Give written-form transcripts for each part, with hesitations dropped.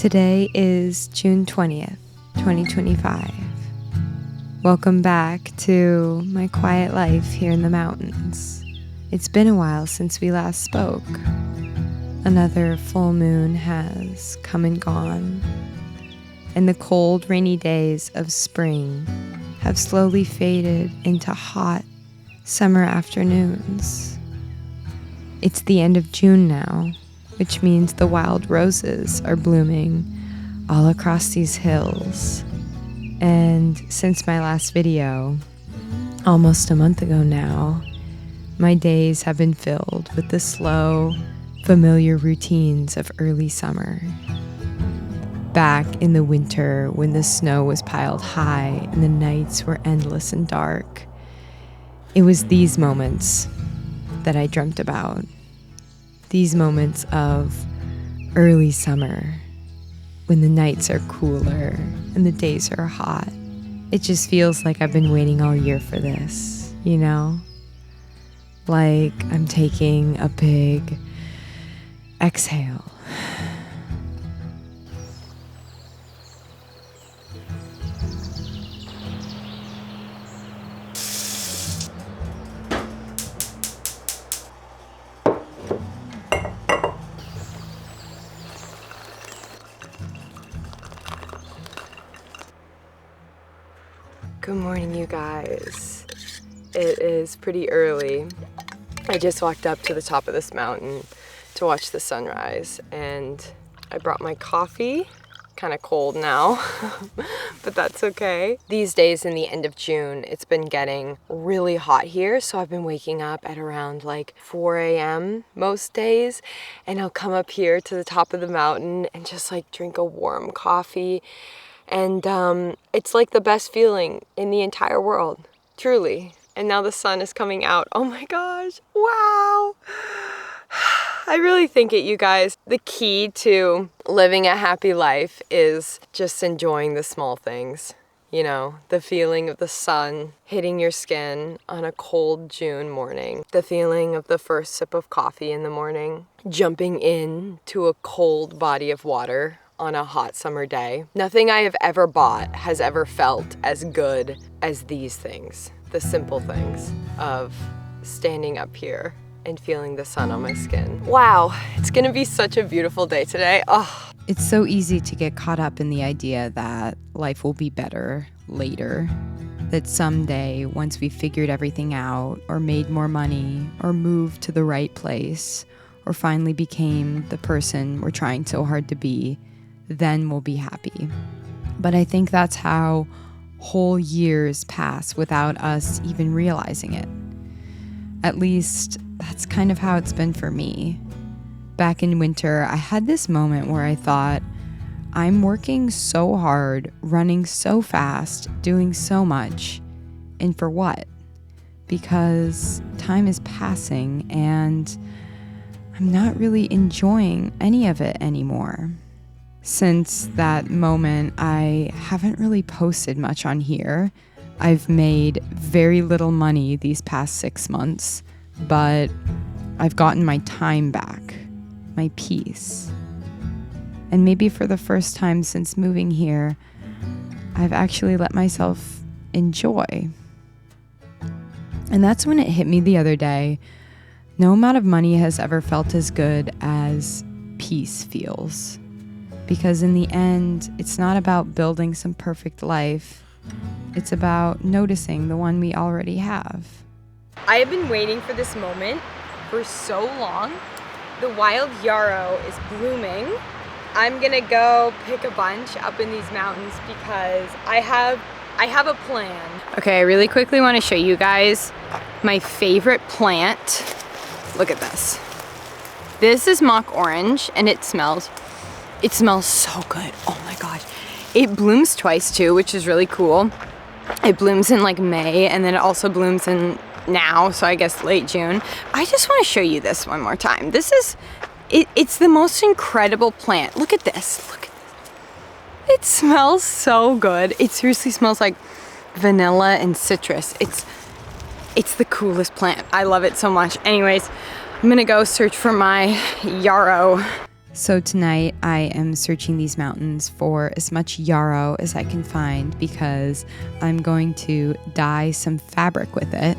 Today is June 20th, 2025. Welcome back to my quiet life here in the mountains. It's been a while since we last spoke. Another full moon has come and gone, and the cold, rainy days of spring have slowly faded into hot summer afternoons. It's the end of June now, which means the wild roses are blooming all across these hills. And since my last video, almost a month ago now, my days have been filled with the slow, familiar routines of early summer. Back in the winter, when the snow was piled high and the nights were endless and dark, it was these moments that I dreamt about. These moments of early summer, when the nights are cooler and the days are hot. It just feels like I've been waiting all year for this, you know? Like I'm taking a big exhale. Good morning, you guys. It is pretty early. I just walked up to the top of this mountain to watch the sunrise, and I brought my coffee. Kind of cold now, but that's okay. These days in the end of June, it's been getting really hot here, so I've been waking up at around like 4 a.m. most days, and I'll come up here to the top of the mountain and just like drink a warm coffee. And it's like the best feeling in the entire world, truly. And now the sun is coming out. Oh my gosh, wow. I really think it, you guys. The key to living a happy life is just enjoying the small things. You know, the feeling of the sun hitting your skin on a cold June morning. The feeling of the first sip of coffee in the morning. Jumping into a cold body of water on a hot summer day. Nothing I have ever bought has ever felt as good as these things. The simple things of standing up here and feeling the sun on my skin. Wow, it's gonna be such a beautiful day today. Oh. It's so easy to get caught up in the idea that life will be better later. That someday, once we figured everything out, or made more money, or moved to the right place, or finally became the person we're trying so hard to be, then we'll be happy. But I think that's how whole years pass without us even realizing it. At least, that's kind of how it's been for me. Back in winter, I had this moment where I thought, I'm working so hard, running so fast, doing so much, and for what? Because time is passing and I'm not really enjoying any of it anymore. Since that moment, I haven't really posted much on here. I've made very little money these past 6 months, but I've gotten my time back, my peace. And maybe for the first time since moving here, I've actually let myself enjoy. And that's when it hit me the other day. No amount of money has ever felt as good as peace feels. Because in the end, it's not about building some perfect life. It's about noticing the one we already have. I have been waiting for this moment for so long. The wild yarrow is blooming. I'm gonna go pick a bunch up in these mountains because I have a plan. Okay, I really quickly want to show you guys my favorite plant. Look at this. This is mock orange and it smells so good. Oh my gosh. It blooms twice too, which is really cool. It blooms in like May and then it also blooms in now, so I guess late June. I just want to show you this one more time. It's the most incredible plant. Look at this. Look at this. It smells so good. It seriously smells like vanilla and citrus. It's the coolest plant. I love it so much. Anyways, I'm gonna go search for my yarrow. So tonight I am searching these mountains for as much yarrow as I can find because I'm going to dye some fabric with it.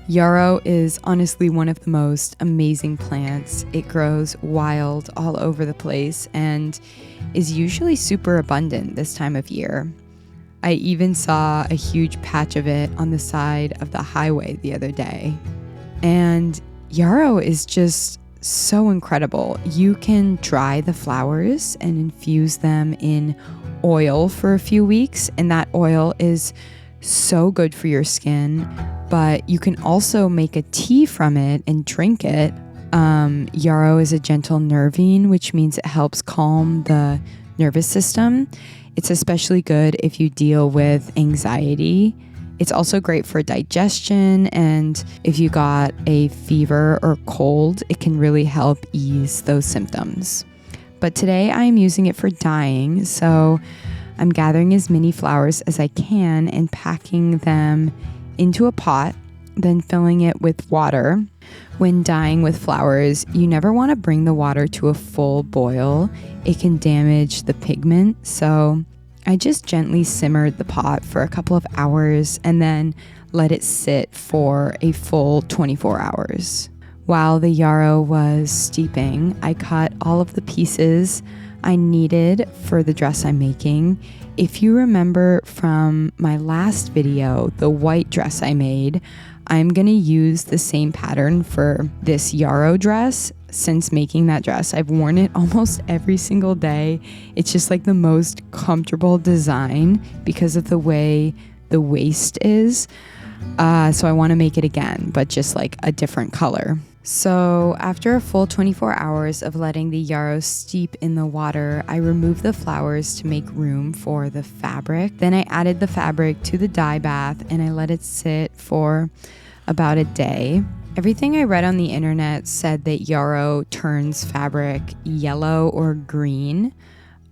Yarrow is honestly one of the most amazing plants. It grows wild all over the place and is usually super abundant this time of year. I even saw a huge patch of it on the side of the highway the other day. And yarrow is just so incredible. You can dry the flowers and infuse them in oil for a few weeks, and that oil is so good for your skin. But you can also make a tea from it and drink it. Yarrow is a gentle nervine, which means it helps calm the nervous system. It's especially good if you deal with anxiety. It's also great for digestion, and if you got a fever or cold, it can really help ease those symptoms. But today I am using it for dyeing, so I'm gathering as many flowers as I can and packing them into a pot, then filling it with water. When dyeing with flowers, you never want to bring the water to a full boil. It can damage the pigment, so I just gently simmered the pot for a couple of hours and then let it sit for a full 24 hours. While the yarrow was steeping, I cut all of the pieces I needed for the dress I'm making. If you remember from my last video, the white dress I made, I'm going to use the same pattern for this yarrow dress. Since making that dress, I've worn it almost every single day. It's just like the most comfortable design because of the way the waist is. So I want to make it again, but just like a different color. So after a full 24 hours of letting the yarrow steep in the water, I removed the flowers to make room for the fabric. Then I added the fabric to the dye bath and I let it sit for about a day. Everything I read on the internet said that yarrow turns fabric yellow or green.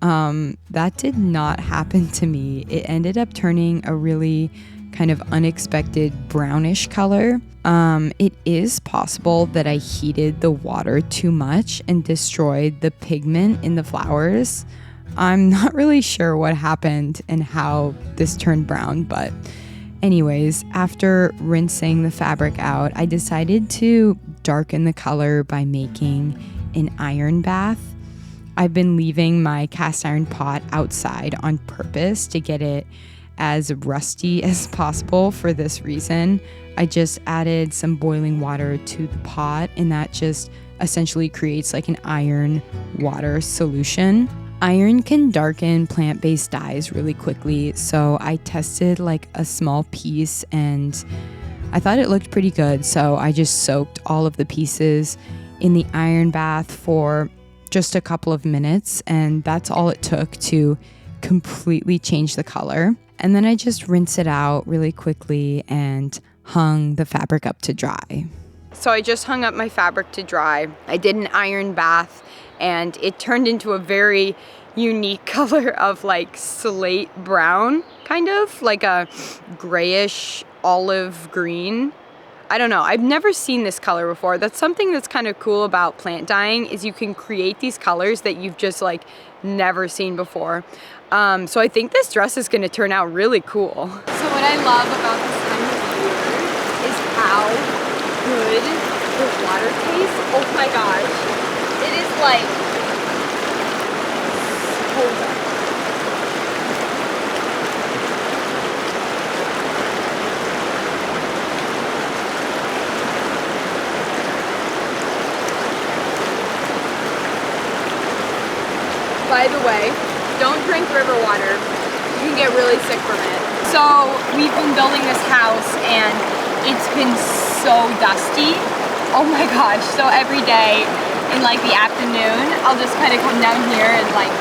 That did not happen to me. It ended up turning a really kind of unexpected brownish color. It is possible that I heated the water too much and destroyed the pigment in the flowers. I'm not really sure what happened and how this turned brown, but anyways, after rinsing the fabric out, I decided to darken the color by making an iron bath. I've been leaving my cast iron pot outside on purpose to get it as rusty as possible for this reason. I just added some boiling water to the pot, and that just essentially creates like an iron water solution. Iron can darken plant-based dyes really quickly, so I tested like a small piece and I thought it looked pretty good, so I just soaked all of the pieces in the iron bath for just a couple of minutes, and that's all it took to completely change the color. And then I just rinse it out really quickly and hung the fabric up to dry. So I just hung up my fabric to dry. I did an iron bath and it turned into a very unique color of like slate brown, kind of like a grayish olive green. I don't know, I've never seen this color before. That's something that's kind of cool about plant dyeing, is you can create these colors that you've just like never seen before. So I think this dress is gonna turn out really cool. So what I love about this time of year is how good the water tastes. Oh my gosh, it is like so good. By the way, don't drink river water. You can get really sick from it. So we've been building this house and it's been so dusty. Oh my gosh. So every day in like the afternoon, I'll just kind of come down here and like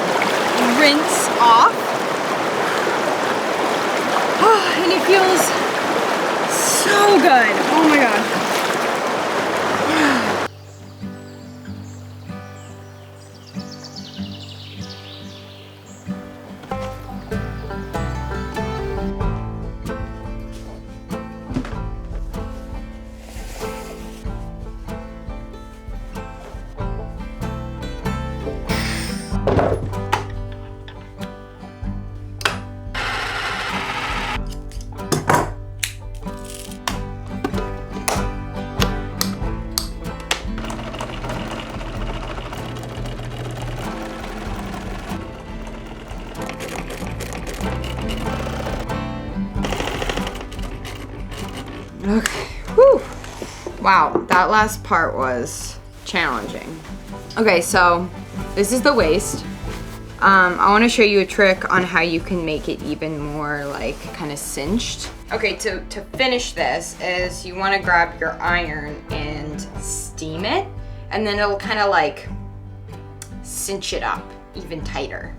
rinse off. And it feels so good. Oh my gosh. Wow, that last part was challenging. Okay, so this is the waist. I want to show you a trick on how you can make it even more like kind of cinched. Okay, to finish this is you want to grab your iron and steam it, and then it'll kind of like cinch it up even tighter.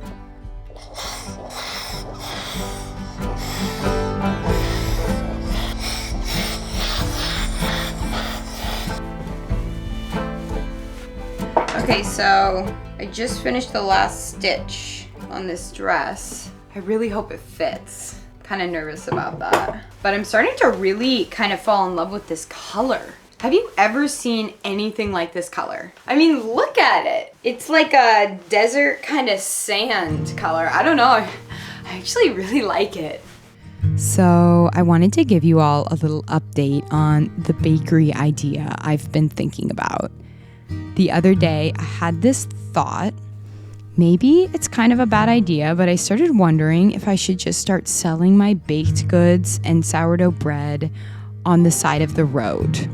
Okay, so I just finished the last stitch on this dress. I really hope it fits. Kind of nervous about that. But I'm starting to really kind of fall in love with this color. Have you ever seen anything like this color? I mean, look at it. It's like a desert kind of sand color. I don't know. I actually really like it. So I wanted to give you all a little update on the bakery idea I've been thinking about. The other day, I had this thought. Maybe it's kind of a bad idea, but I started wondering if I should just start selling my baked goods and sourdough bread on the side of the road.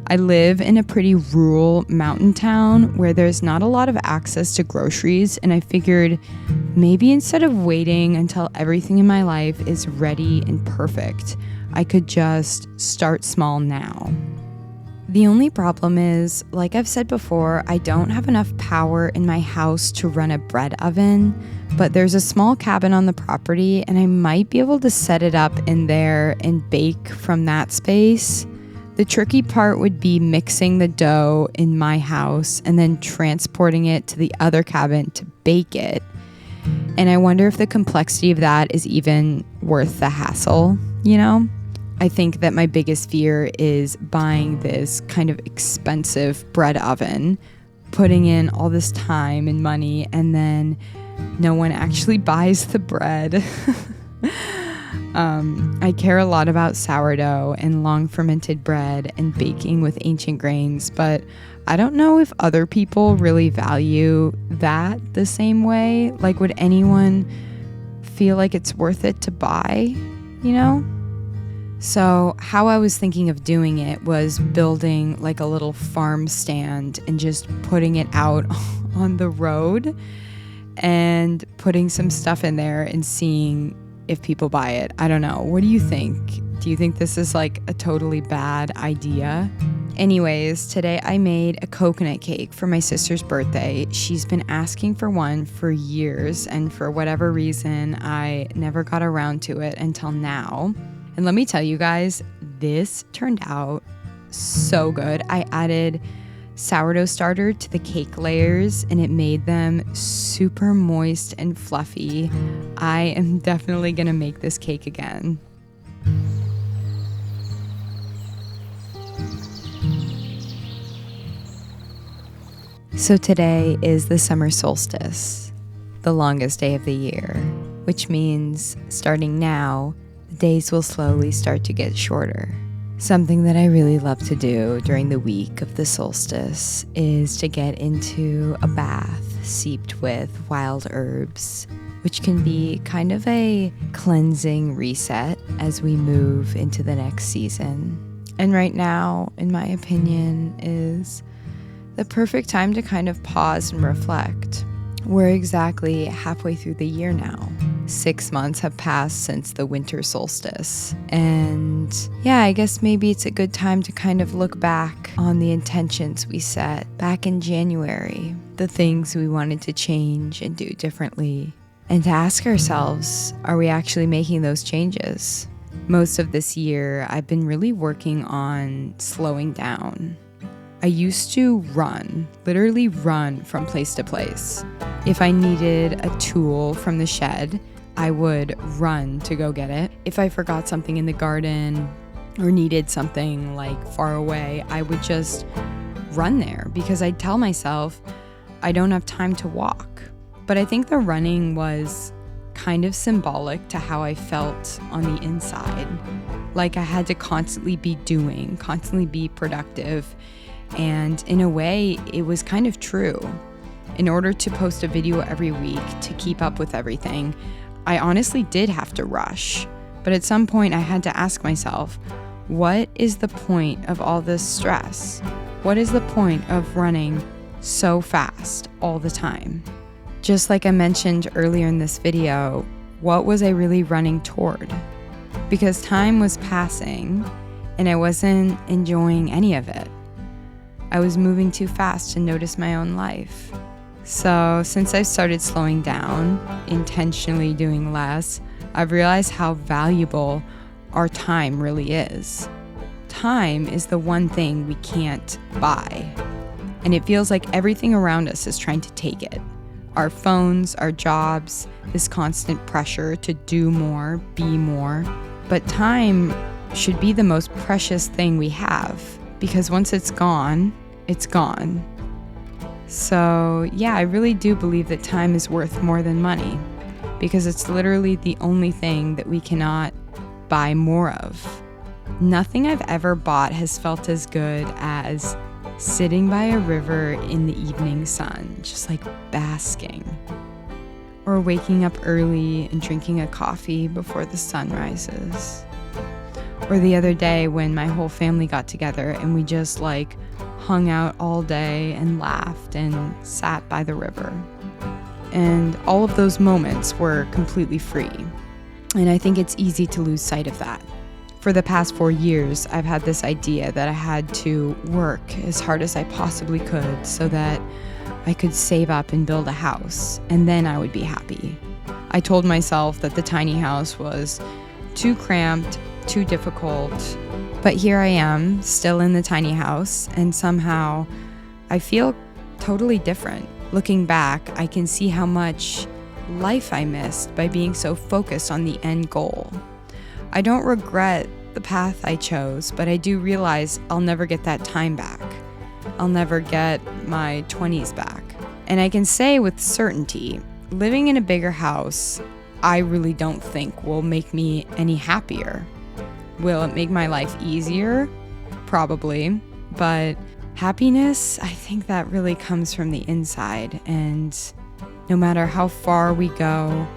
I live in a pretty rural mountain town where there's not a lot of access to groceries, and I figured maybe instead of waiting until everything in my life is ready and perfect, I could just start small now. The only problem is, like I've said before, I don't have enough power in my house to run a bread oven, but there's a small cabin on the property and I might be able to set it up in there and bake from that space. The tricky part would be mixing the dough in my house and then transporting it to the other cabin to bake it. And I wonder if the complexity of that is even worth the hassle, you know? I think that my biggest fear is buying this kind of expensive bread oven, putting in all this time and money, and then no one actually buys the bread. I care a lot about sourdough and long fermented bread and baking with ancient grains, but I don't know if other people really value that the same way. Like, would anyone feel like it's worth it to buy, you know? So how I was thinking of doing it was building like a little farm stand and just putting it out on the road and putting some stuff in there and seeing if people buy it. I don't know. What do you think? Do you think this is like a totally bad idea? Anyways, today I made a coconut cake for my sister's birthday. She's been asking for one for years, and for whatever reason, I never got around to it until now. And let me tell you guys, this turned out so good. I added sourdough starter to the cake layers and it made them super moist and fluffy. I am definitely gonna make this cake again. So today is the summer solstice, the longest day of the year, which means starting now, days will slowly start to get shorter. Something that I really love to do during the week of the solstice is to get into a bath seeped with wild herbs, which can be kind of a cleansing reset as we move into the next season. And right now, in my opinion, is the perfect time to kind of pause and reflect. We're exactly halfway through the year now. 6 months have passed since the winter solstice. And yeah, I guess maybe it's a good time to kind of look back on the intentions we set back in January, the things we wanted to change and do differently, and to ask ourselves, are we actually making those changes? Most of this year, I've been really working on slowing down. I used to run, literally run from place to place. If I needed a tool from the shed, I would run to go get it. If I forgot something in the garden or needed something like far away, I would just run there because I'd tell myself I don't have time to walk. But I think the running was kind of symbolic to how I felt on the inside. Like I had to constantly be doing, constantly be productive. And in a way, it was kind of true. In order to post a video every week to keep up with everything, I honestly did have to rush. But at some point, I had to ask myself, What is the point of all this stress? What is the point of running so fast all the time? Just like I mentioned earlier in this video, what was I really running toward? Because time was passing and I wasn't enjoying any of it. I was moving too fast to notice my own life. So since I've started slowing down, intentionally doing less, I've realized how valuable our time really is. Time is the one thing we can't buy. And it feels like everything around us is trying to take it. Our phones, our jobs, this constant pressure to do more, be more. But time should be the most precious thing we have, because once it's gone, it's gone. So yeah, I really do believe that time is worth more than money, because it's literally the only thing that we cannot buy more of. Nothing I've ever bought has felt as good as sitting by a river in the evening sun, just like basking. Or waking up early and drinking a coffee before the sun rises. Or the other day when my whole family got together and we just like hung out all day and laughed and sat by the river. And all of those moments were completely free. And I think it's easy to lose sight of that. For the past 4 years, I've had this idea that I had to work as hard as I possibly could so that I could save up and build a house, and then I would be happy. I told myself that the tiny house was too cramped, too difficult, but here I am, still in the tiny house, and somehow I feel totally different. Looking back, I can see how much life I missed by being so focused on the end goal. I don't regret the path I chose, but I do realize I'll never get that time back. I'll never get my 20s back. And I can say with certainty, living in a bigger house, I really don't think will make me any happier. Will it make my life easier? Probably. But happiness, I think that really comes from the inside. And no matter how far we go,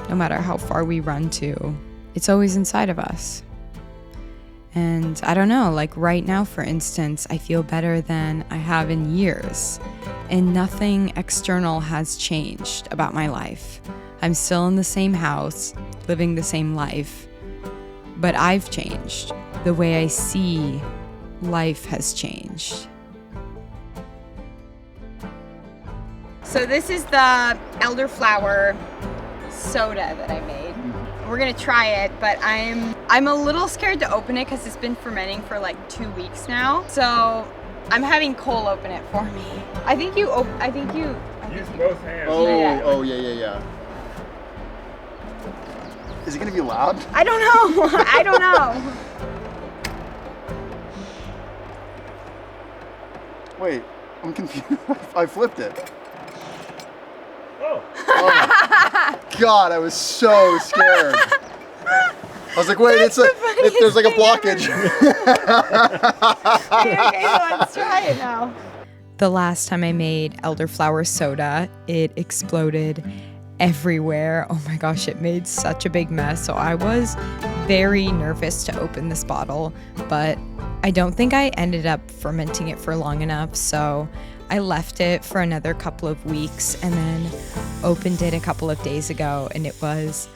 no matter how far we run to, it's always inside of us. And I don't know, like right now, for instance, I feel better than I have in years. And nothing external has changed about my life. I'm still in the same house, living the same life. But I've changed. The way I see life has changed. So this is the elderflower soda that I made. We're gonna try it, but I'm a little scared to open it because it's been fermenting for like 2 weeks now. So I'm having Cole open it for me. I think you. Use both hands. Oh, yeah. Is it gonna be loud? I don't know. I don't know. Wait, I'm confused. I flipped it. Oh. Oh God, I was so scared. I was like, wait, there's like a blockage. Okay, let's try it now. The last time I made elderflower soda, it exploded everywhere. Oh my gosh, it made such a big mess. So I was very nervous to open this bottle, but I don't think I ended up fermenting it for long enough. So I left it for another couple of weeks and then opened it a couple of days ago, and it was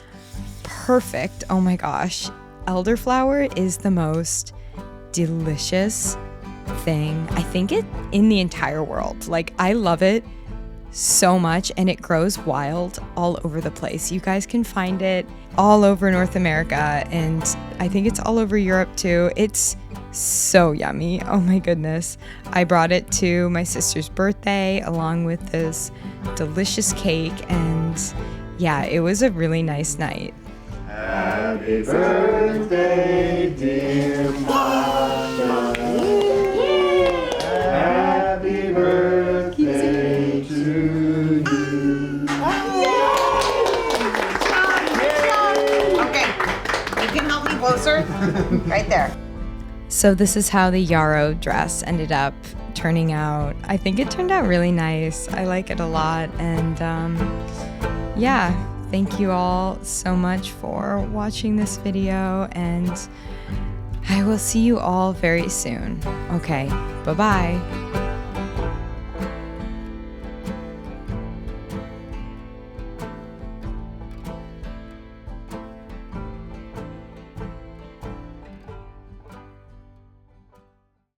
perfect. Oh my gosh. Elderflower is the most delicious thing, I think, it in the entire world. Like, I love it so much, and it grows wild all over the place. You guys can find it all over North America, and I think it's all over Europe too. It's so yummy. Oh my goodness. I brought it to my sister's birthday along with this delicious cake, and yeah, it was a really nice night. Happy birthday, dear Mama. Happy birthday to you. Okay, you can help me closer. Right there. So this is how the yarrow dress ended up turning out. I think it turned out really nice. I like it a lot. And yeah, thank you all so much for watching this video. And I will see you all very soon. Okay, bye-bye.